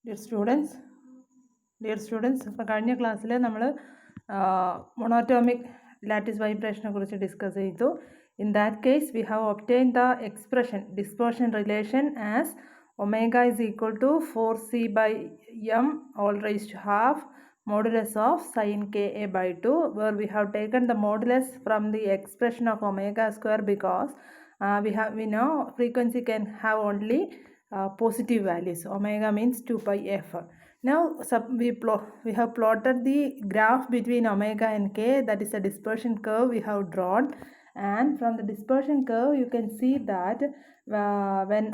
Dear students, ഇപ്പോൾ കഴിഞ്ഞ ക്ലാസ്സിൽ നമ്മൾ monatomic lattice vibration കുറിച്ച് ഡിസ്കസ് ചെയ്തു. In that case, we have obtained the expression dispersion relation as omega is equal to 4c by m all raised to half modulus of sin ka by 2, where we have taken the modulus from the expression of omega square because we know frequency can have only positive values. Omega means 2 pi f. Now we have plotted the graph between omega and k, that is a dispersion curve we have drawn, and from the dispersion curve you can see that when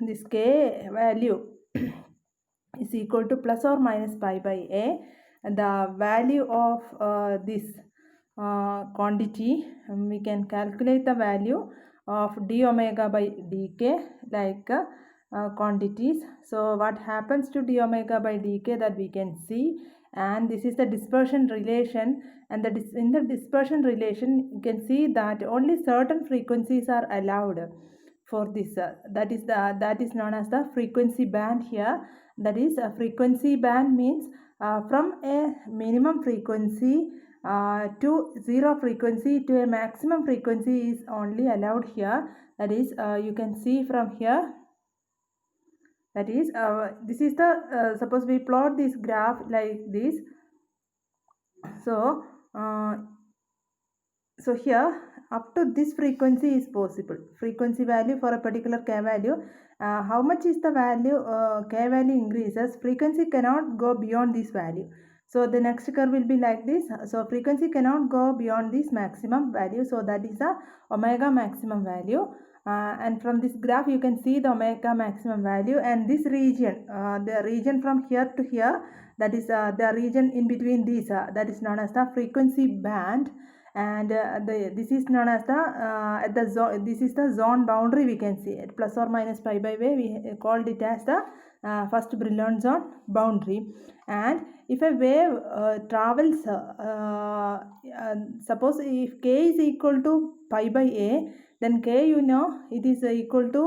this k value is equal to plus or minus pi by a, the value of this quantity, we can calculate the value of d omega by dk like quantities. So what happens to d omega by dk, that we can see, and this is the dispersion relation, and in the dispersion relation you can see that only certain frequencies are allowed for this, that is known as the frequency band here. That is a frequency band means from a minimum frequency to zero frequency to a maximum frequency is only allowed here. That is you can see from here, that is this is the suppose we plot this graph like this. So here up to this frequency is possible, frequency value for a particular k value. How much is the value k value increases, frequency cannot go beyond this value. So the next curve will be like this. So frequency cannot go beyond this maximum value, so that is the omega maximum value. And from this graph you can see the omega maximum value, and this region, the region from here to here, that is the region in between these, that is known as the frequency band. And this is known as the this is the zone boundary, we can see it plus or minus pi by way, we called it as the first Brillouin zone boundary. And if a wave travels suppose if k is equal to pi by a, then k, you know, it is equal to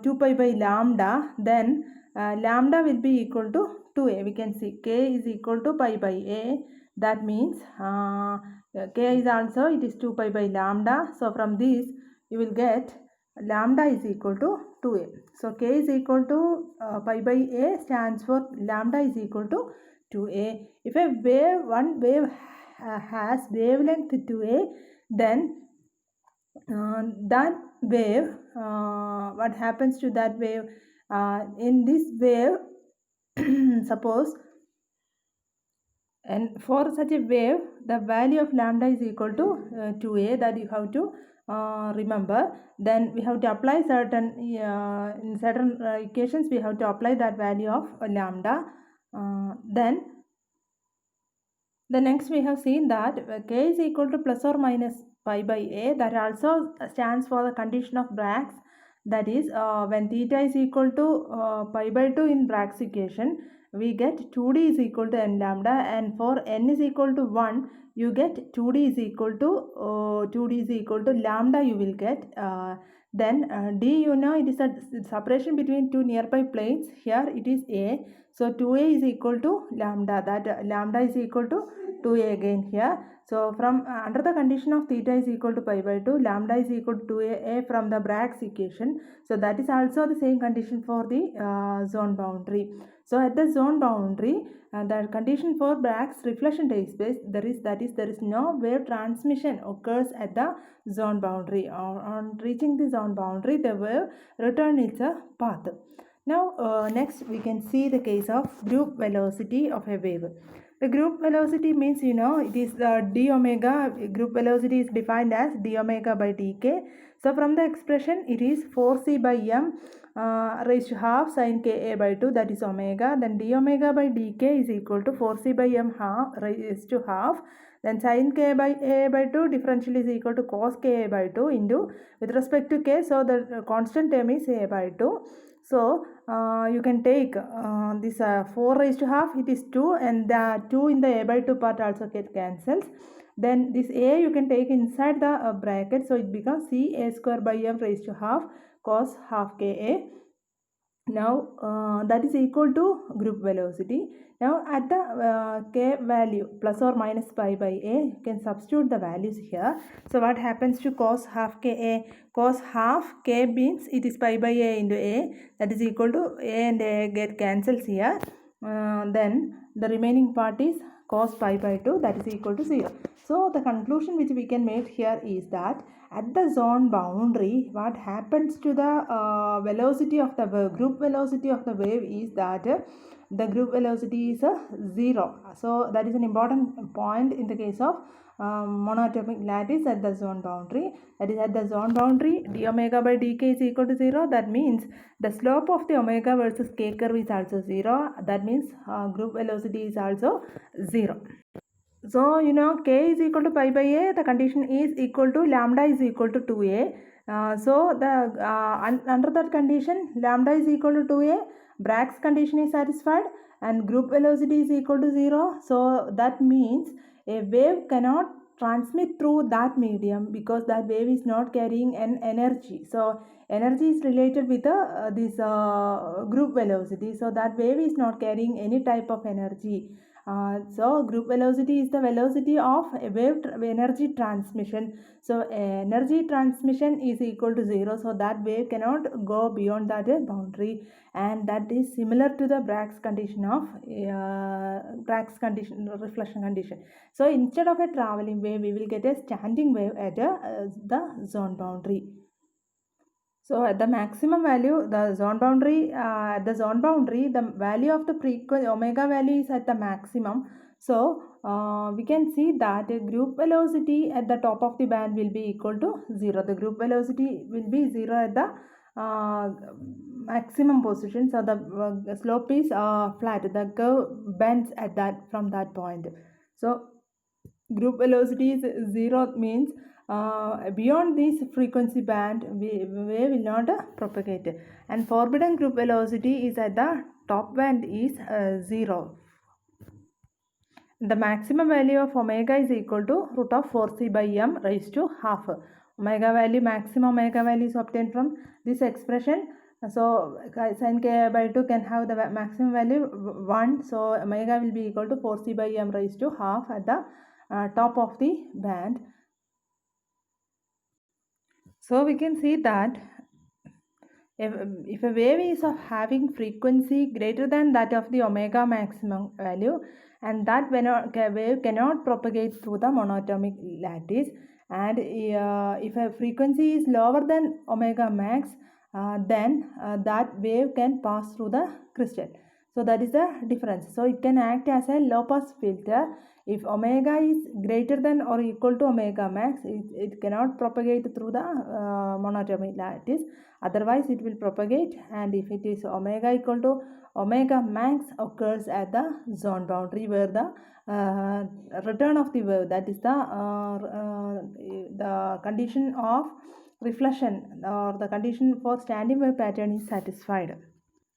2 pi by lambda, then lambda will be equal to 2a. We can see k is equal to pi by a, that means k is also, it is 2 pi by lambda. So from this you will get lambda is equal to 2a. So k is equal to pi by a stands for lambda is equal to 2a. If a wave, one wave has wavelength 2a, then that wave, what happens to that wave, in this wave suppose, and for such a wave the value of lambda is equal to 2a, that you have to remember. Then we have to apply certain in certain equations we have to apply that value of lambda. Then the next we have seen that k is equal to plus or minus pi by a, that also stands for the condition of Bragg's. That is when theta is equal to pi by 2 in Bragg's equation, we get 2d is equal to n lambda, and for n is equal to 1 you get 2d is equal to lambda you will get. Then d, you know, it is a separation between two nearby planes, here it is a, so 2a is equal to lambda, that lambda is equal to 2a again here. So from under the condition of theta is equal to pi by 2, lambda is equal to 2a from the Bragg's equation. So that is also the same condition for the zone boundary. So at the zone boundary, the condition for Bragg's reflection takes place. There is no wave transmission occurs at the zone boundary. On reaching the zone boundary, the wave returns its path. Now next we can see the case of group velocity of a wave. The group velocity means, you know, it is d omega. Group velocity is defined as d omega by dk. So from the expression it is 4c by m raised to half sin ka by 2, that is omega. Then d omega by dk is equal to 4c by m half raised to half, then sin k by a by 2 differential is equal to cos ka by 2 into, with respect to k, so the constant term is a by 2. So you can take this 4 raised to half, it is 2, and the 2 in the a by 2 part also get cancels. Then this a you can take inside the bracket, so it becomes c a square by m raised to half cos half ka. Now that is equal to group velocity. Now at the k value plus or minus pi by a, you can substitute the values here. So what happens to cos half ka? Cos half k means it is pi by a into a, that is equal to a and a get cancels here. Then the remaining part is cos pi by 2, that is equal to 0. So the conclusion which we can make here is that at the zone boundary, what happens to the velocity of the wave, group velocity of the wave, is that the group velocity is 0. So that is an important point in the case of monatomic lattice at the zone boundary. That is, at the zone boundary, d omega by dk is equal to 0. That means the slope of the omega versus k curve is also 0. That means group velocity is also 0. So, you know, k is equal to pi by a, the condition is equal to lambda is equal to 2a. So, under that condition, lambda is equal to 2a, Bragg's condition is satisfied, and group velocity is equal to 0. So, that means a wave cannot transmit through that medium because that wave is not carrying an energy. So, energy is related with this group velocity. So, that wave is not carrying any type of energy. So group velocity is the velocity of a wave energy transmission. So energy transmission is equal to 0. So that wave cannot go beyond that boundary, and that is similar to the Bragg's condition of reflection condition. So instead of a traveling wave, we will get a standing wave at the zone boundary. So at the maximum value, the zone boundary, the value of the frequency omega value is at the maximum. So we can see that group velocity at the top of the band will be equal to 0. The group velocity will be 0 at the maximum position. So the slope is flat. The curve bends at that from that point. So group velocity is 0 means beyond this frequency band wave will not propagate, and forbidden group velocity is at the top band is 0. The maximum value of omega is equal to root of 4c by m raised to half. Omega value, maximum omega value is obtained from this expression. So sin k by 2 can have the maximum value 1. So omega will be equal to 4c by m raised to half at the top of the band. So we can see that if a wave is of having frequency greater than that of the omega maximum value, and that wave cannot propagate through the monatomic lattice, and if a frequency is lower than omega max, then that wave can pass through the crystal. So that is the difference. So it can act as a low pass filter. If omega is greater than or equal to omega max, it cannot propagate through the monatomic lattice. Otherwise it will propagate, and if it is omega equal to omega max occurs at the zone boundary, where the return of the wave, that is the condition of reflection or the condition for standing wave pattern is satisfied.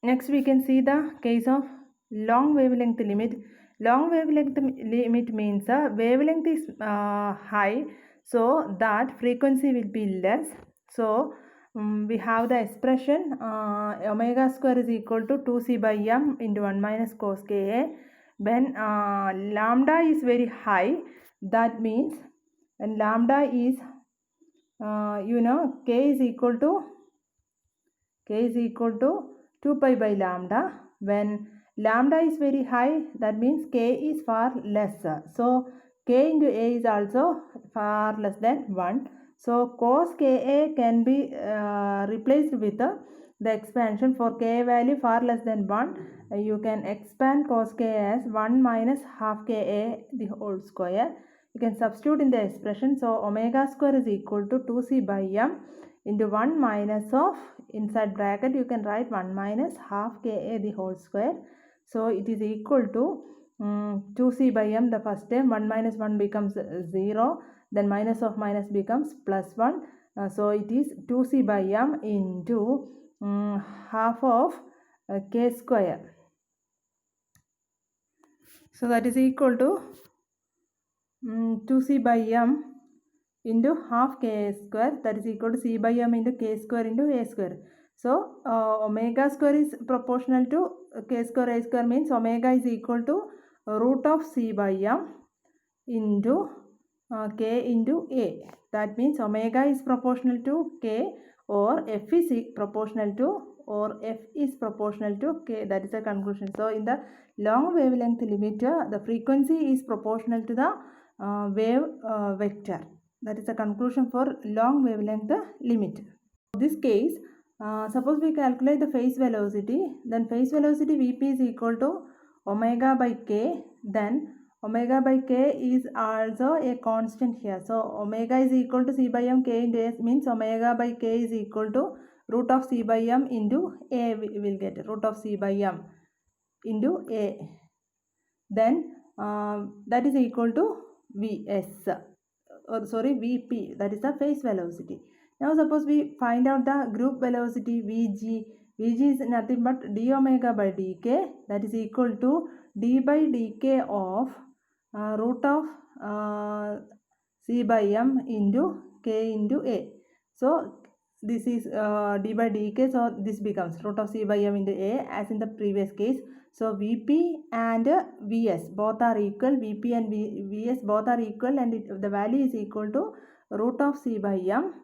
Next we can see the case of long wavelength limit. Long wavelength limit means the wavelength is high, so that frequency will be less. So we have the expression omega square is equal to 2c by m into 1 minus cos ka. When lambda is very high, that means when lambda is k is equal to 2 pi by lambda. When lambda is very high, that means k is far less. So k into a is also far less than 1. So cos ka can be replaced with the expansion. For k value far less than 1, you can expand cos ka as 1 minus half ka the whole square. You can substitute in the expression. So omega square is equal to 2c by m into 1 minus of, inside bracket you can write 1 minus half ka the whole square. So it is equal to 2c by m, the first term, 1 minus 1 becomes 0, then minus of minus becomes plus 1. So it is 2c by m into half of k square. So that is equal to 2c by m into half k square, that is equal to c by m into k square into a square. So omega square is proportional to k square a square, means omega is equal to root of c by m into k into a. That means omega is proportional to k, or f is proportional to, or f is proportional to k. That is the conclusion. So in the long wavelength limiter, the frequency is proportional to the wave vector. That is the conclusion for long wavelength limit. In this case, suppose we calculate the phase velocity, then phase velocity Vp is equal to omega by k, then omega by k is also a constant here. So omega is equal to c by m, k into a, means omega by k is equal to root of c by m into a. We will get root of c by m into a. Then that is equal to Vs, or sorry, Vp, that is the phase velocity. Now suppose we find out the group velocity Vg. Vg is nothing but d omega by dk, that is equal to d by dk of root of c by m into k into a. So this is d by dk, so this becomes root of c by m into a as in the previous case. So Vp and Vs both are equal, Vp and Vs both are equal, and the value is equal to root of c by m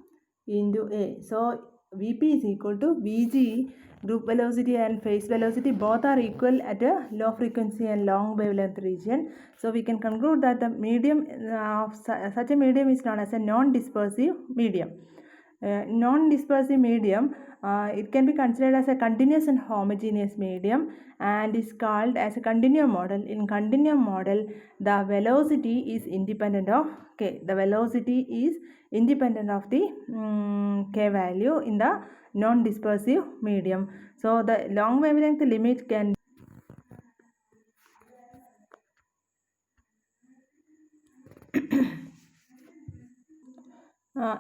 into a. So Vp is equal to Vg, group velocity and phase velocity both are equal at a low frequency and long wavelength region. So we can conclude that the medium of such a medium is known as a non-dispersive medium. Non-dispersive medium, it can be considered as a continuous and homogeneous medium and is called as a continuum model. In continuum model, the velocity is independent of k. The velocity is independent of the k value in the non-dispersive medium. So the long wavelength limit can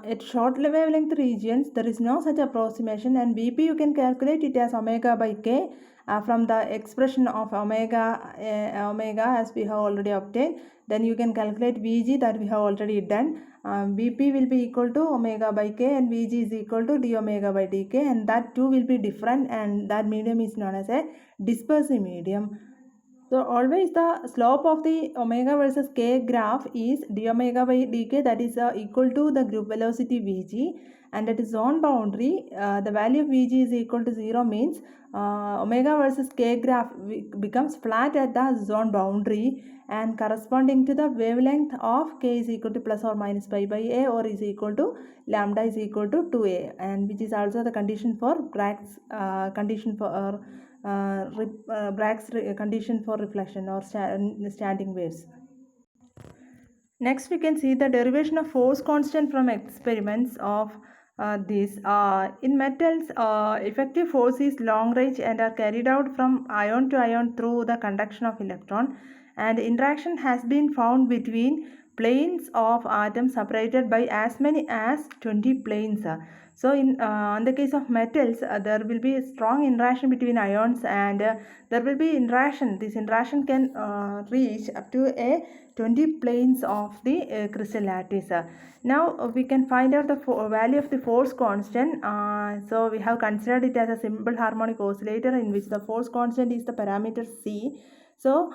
at short wavelength regions, there is no such approximation, and Vp you can calculate it as omega by k from the expression of omega as we have already obtained. Then you can calculate Vg, that we have already done. Vp will be equal to omega by k and Vg is equal to d omega by dk, and that too will be different, and that medium is known as a dispersive medium. So always the slope of the omega versus k graph is d omega by dk, that is equal to the group velocity Vg, and at zone boundary the value of Vg is equal to 0, means omega versus k graph becomes flat at the zone boundary, and corresponding to the wavelength of k is equal to plus or minus pi by a, or is equal to lambda is equal to 2a, and which is also the condition for Bragg's condition for Bragg's condition for reflection or standing waves. Next, we can see the derivation of force constant from experiments of this. In metals, effective force is long range and are carried out from ion to ion through the conduction of electron, and interaction has been found between planes of atoms separated by as many as 20 planes. So in the case of metals, there will be a strong interaction between ions, and there will be interaction. This interaction can reach up to a 20 planes of the crystal lattice. Now we can find out the value of the force constant. So we have considered it as a simple harmonic oscillator in which the force constant is the parameter c. So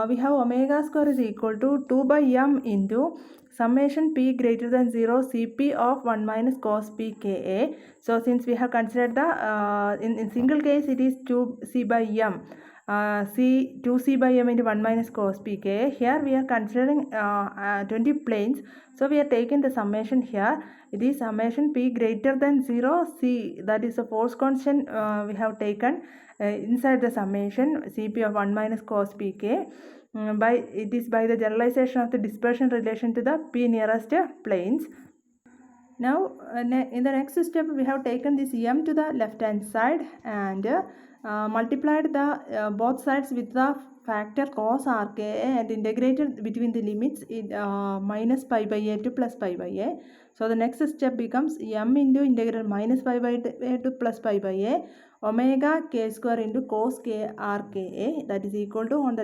we have omega square is equal to 2 by m into summation p greater than 0 cp of 1 minus cos p ka. So since we have considered the in single case it is 2c by m, 2c by m into 1 minus cos p ka. Here we are considering 20 planes, so we are taking the summation here. It is summation p greater than 0 c, that is the force constant we have taken inside the summation cp of 1 minus cos p k. It is by the generalization of the dispersion relation to the p nearest planes. Now in the next step we have taken this m to the left hand side and multiplied the both sides with the factor cos rk and integrated between the limits in minus pi by a to plus pi by a. So the next step becomes m into integral minus pi by a to plus pi by a omega k square into cos k r k a, that is equal to, on the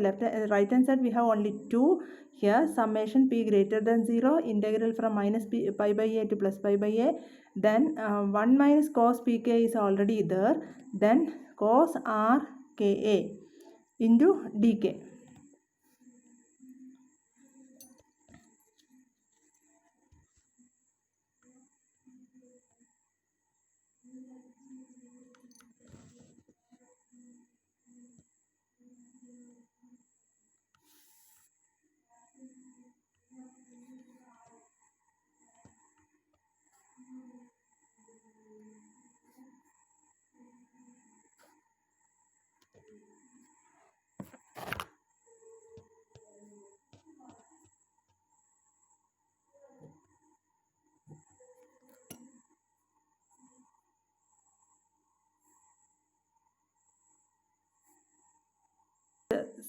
right hand side we have only 2 here, summation p greater than 0, integral from minus pi by a to plus pi by a, then 1 minus cos pk is already there, then cos r k a into dk.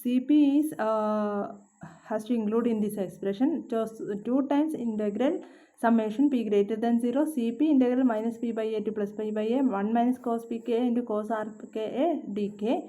Cp is has to include in this expression. Just 2 times integral summation p greater than 0, Cp integral minus p by a to plus pi by a, 1 minus cos pk into cos r k dk.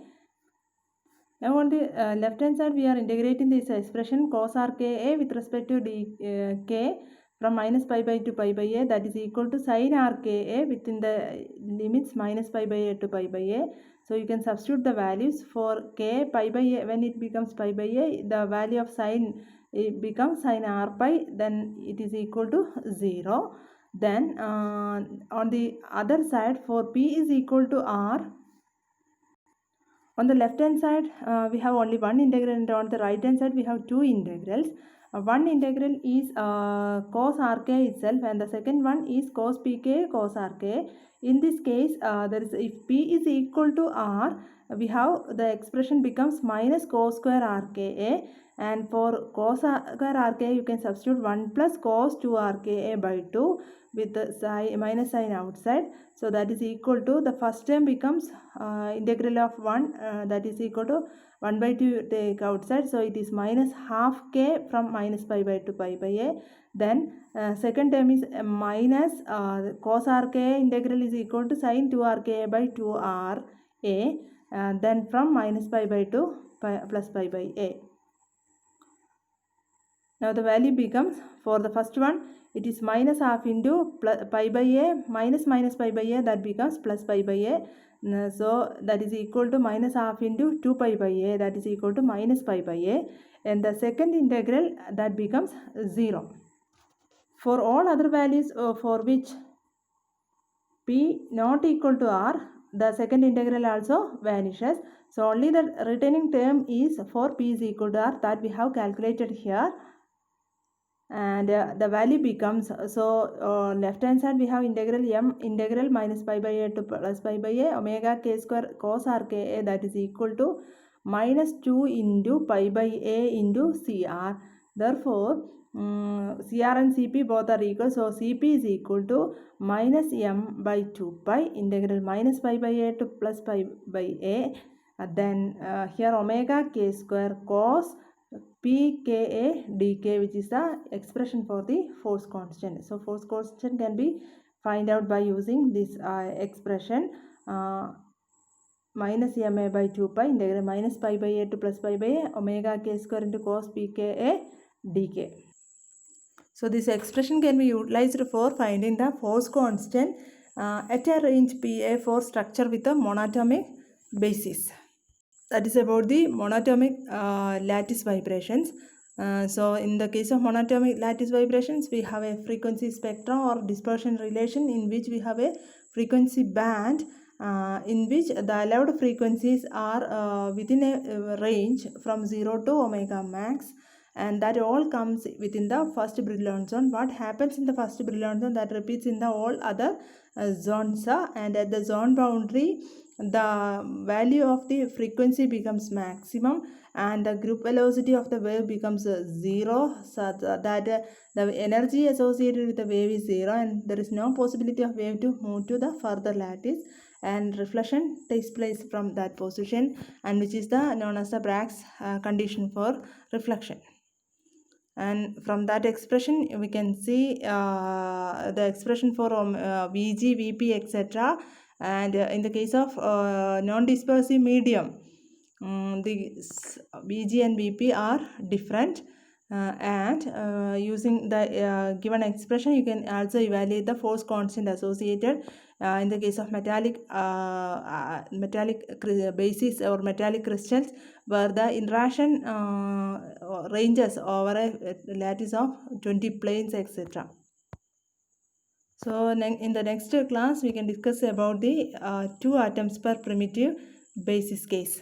Now on the left hand side we are integrating this expression cos r k with respect to dk from minus pi by to pi by a, that is equal to sin r k within the limits minus pi by a to pi by a. So you can substitute the values for k pi by a. When it becomes pi by a, the value of sin, it becomes sin r pi, then it is equal to 0. Then on the other side, for p is equal to r, on the left hand side we have only one integral, and on the right hand side we have two integrals. One integral is cos rk itself, and the second one is cos pk cos rk. In this case, there is, if p is equal to r, we have the expression becomes minus cos square rka, and for cos square rka you can substitute 1 plus cos 2 rka by 2 with the minus sign outside. So that is equal to, the first term becomes integral of 1, that is equal to 1 by 2 take outside, so it is minus half k from minus pi by 2 pi by a. Then second term is minus cos rk integral is equal to sin 2 rk by 2 r a, then from minus pi by 2 plus pi by a. Now the value becomes, for the first one, it is minus half into pi by a minus pi by a, that becomes plus pi by a. So that is equal to minus half into 2 pi by a, that is equal to minus pi by a. And the second integral, that becomes 0. For all other values for which p not equal to r, the second integral also vanishes. So only the retaining term is for p is equal to r, that we have calculated here. And the value becomes, so left hand side we have integral m integral minus pi by a to plus pi by a omega k square cos r k a, that is equal to minus 2 into pi by a into cr. Therefore cr and cp both are equal, so cp is equal to minus m by 2 pi integral minus pi by a to plus pi by a. Then here omega k square cos pka dk, which is the expression for the force constant. So force constant can be find out by using this expression minus ma by 2 pi integral minus pi by a to plus pi by a omega k square into cos pka dk. So this expression can be utilized for finding the force constant at a range pa for structure with a monatomic basis. That is about the monatomic lattice vibrations. So in the case of monatomic lattice vibrations, we have a frequency spectrum or dispersion relation, in which we have a frequency band in which the allowed frequencies are within a range from 0 to omega max, and that all comes within the first Brillouin zone. What happens in the first Brillouin zone, that repeats in the all other zones, and at the zone boundary the value of the frequency becomes maximum and the group velocity of the wave becomes 0, so that the energy associated with the wave is 0, and there is no possibility of wave to move to the further lattice, and reflection takes place from that position, and which is the known as the Bragg's condition for reflection. And from that expression we can see the expression for Vg, Vp, etc. and in the case of non-dispersive medium, the Vg and Vp are different, and using the given expression you can also evaluate the force constant associated in the case of metallic bases or metallic crystals, where the interaction ranges over a lattice of 20 planes, etc. So in the next class we can discuss about the 2 atoms per primitive basis case.